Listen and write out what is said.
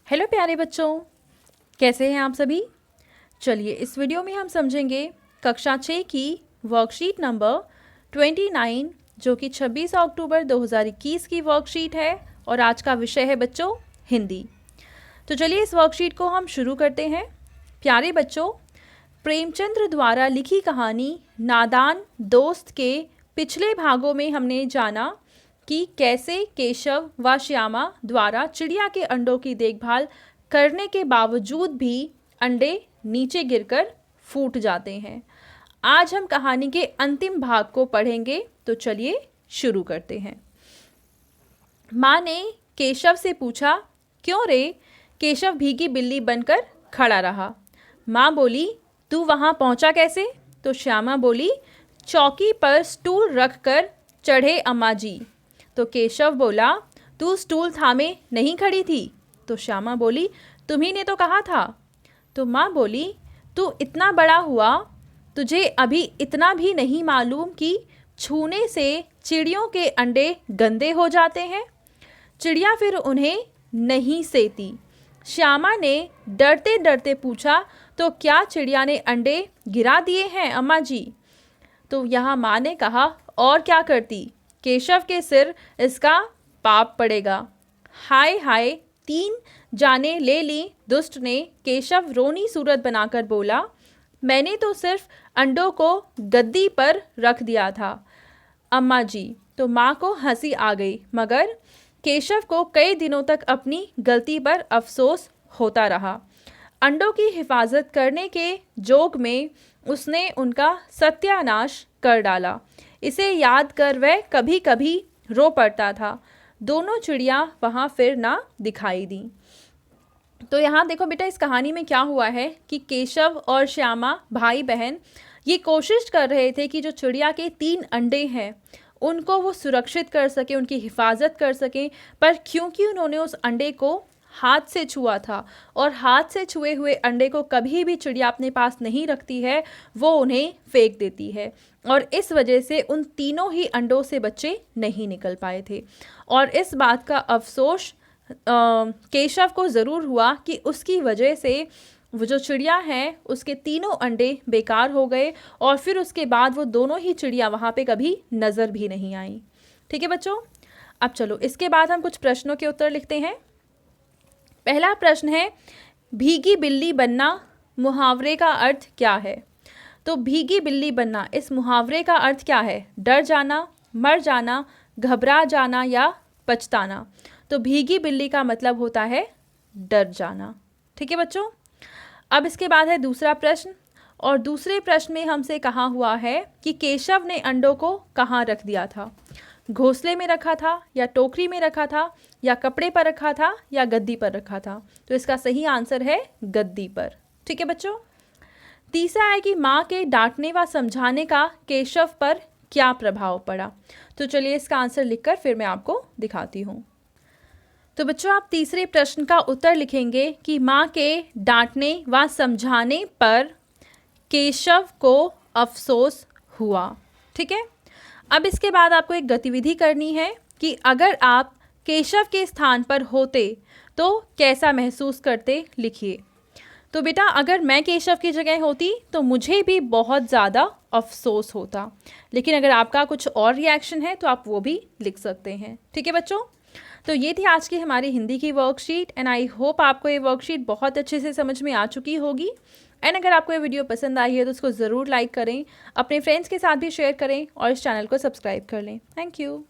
Hello प्यारे बच्चों, कैसे हैं आप सभी। चलिए इस वीडियो में हम समझेंगे कक्षा 6 की वर्कशीट नंबर 29 जो कि 26 अक्टूबर 2021 की वर्कशीट है और आज का विषय है बच्चों हिंदी। तो चलिए इस वर्कशीट को हम शुरू करते हैं। प्यारे बच्चों, प्रेमचंद्र द्वारा लिखी कहानी नादान दोस्त के पिछले भागों में हमने जाना कि कैसे केशव व श्यामा द्वारा चिड़िया के अंडों की देखभाल करने के बावजूद भी अंडे नीचे गिरकर फूट जाते हैं। आज हम कहानी के अंतिम भाग को पढ़ेंगे, तो चलिए शुरू करते हैं। माँ ने केशव से पूछा, क्यों रे? केशव भीगी बिल्ली बनकर खड़ा रहा। माँ बोली, तू वहाँ पहुँचा कैसे? तो श्यामा बोली, चौकी पर स्टूल रखकर चढ़े अम्मा जी। तो केशव बोला, तू स्टूल थामे नहीं खड़ी थी? तो श्यामा बोली, तुम्ही ने तो कहा था। तो माँ बोली, तू इतना बड़ा हुआ, तुझे अभी इतना भी नहीं मालूम कि छूने से चिड़ियों के अंडे गंदे हो जाते हैं? चिड़िया फिर उन्हें नहीं सेती। श्यामा ने डरते डरते पूछा, तो क्या चिड़िया ने अंडे गिरा दिए हैं अम्मा जी? तो यहाँ माँ ने कहा, और क्या करती, केशव के सिर इसका पाप पड़ेगा। हाय हाय, 3 जाने ले ली। दुष्ट ने केशव रोनी सूरत बनाकर बोला, मैंने तो सिर्फ अंडों को गद्दी पर रख दिया था अम्मा जी। तो माँ को हंसी आ गई, मगर केशव को कई दिनों तक अपनी गलती पर अफसोस होता रहा। अंडों की हिफाजत करने के जोग में उसने उनका सत्यानाश कर डाला। इसे याद कर वह कभी कभी रो पड़ता था। दोनों चिड़िया वहाँ फिर ना दिखाई दी। तो यहाँ देखो बेटा, इस कहानी में क्या हुआ है कि केशव और श्यामा भाई बहन ये कोशिश कर रहे थे कि जो चिड़िया के 3 अंडे हैं उनको वो सुरक्षित कर सके, उनकी हिफाजत कर सकें। पर क्योंकि उन्होंने उस अंडे को हाथ से छुआ था और हाथ से छुए हुए अंडे को कभी भी चिड़िया अपने पास नहीं रखती है, वो उन्हें फेंक देती है। और इस वजह से उन तीनों ही अंडों से बच्चे नहीं निकल पाए थे। और इस बात का अफसोस केशव को ज़रूर हुआ कि उसकी वजह से वो जो चिड़िया है उसके तीनों अंडे बेकार हो गए और फिर उसके बाद वो दोनों ही चिड़िया वहाँ पे कभी नज़र भी नहीं आई। ठीक है बच्चों, अब चलो इसके बाद हम कुछ प्रश्नों के उत्तर लिखते हैं। पहला प्रश्न है, भीगी बिल्ली बनना मुहावरे का अर्थ क्या है? तो भीगी बिल्ली बनना, इस मुहावरे का अर्थ क्या है? डर जाना, मर जाना, घबरा जाना या पछताना। तो भीगी बिल्ली का मतलब होता है डर जाना। ठीक है बच्चों, अब इसके बाद है दूसरा प्रश्न। और दूसरे प्रश्न में हमसे कहा हुआ है कि केशव ने अंडों को कहाँ रख दिया था? घोंसले में रखा था या टोकरी में रखा था या कपड़े पर रखा था या गद्दी पर रखा था? तो इसका सही आंसर है गद्दी पर। ठीक है बच्चों, तीसरा है कि माँ के डांटने व समझाने का केशव पर क्या प्रभाव पड़ा? तो चलिए इसका आंसर लिखकर फिर मैं आपको दिखाती हूँ। तो बच्चों, आप तीसरे प्रश्न का उत्तर लिखेंगे कि माँ के डांटने व समझाने पर केशव को अफसोस हुआ। ठीक है, अब इसके बाद आपको एक गतिविधि करनी है कि अगर आप केशव के स्थान पर होते तो कैसा महसूस करते, लिखिए। तो बेटा, अगर मैं केशव की जगह होती तो मुझे भी बहुत ज़्यादा अफसोस होता, लेकिन अगर आपका कुछ और रिएक्शन है तो आप वो भी लिख सकते हैं। ठीक है बच्चों, तो ये थी आज की हमारी हिंदी की वर्कशीट एंड आई होप आपको ये वर्कशीट बहुत अच्छे से समझ में आ चुकी होगी। एंड अगर आपको ये वीडियो पसंद आई है तो उसको ज़रूर लाइक करें, अपने फ्रेंड्स के साथ भी शेयर करें और इस चैनल को सब्सक्राइब कर लें। Thank you.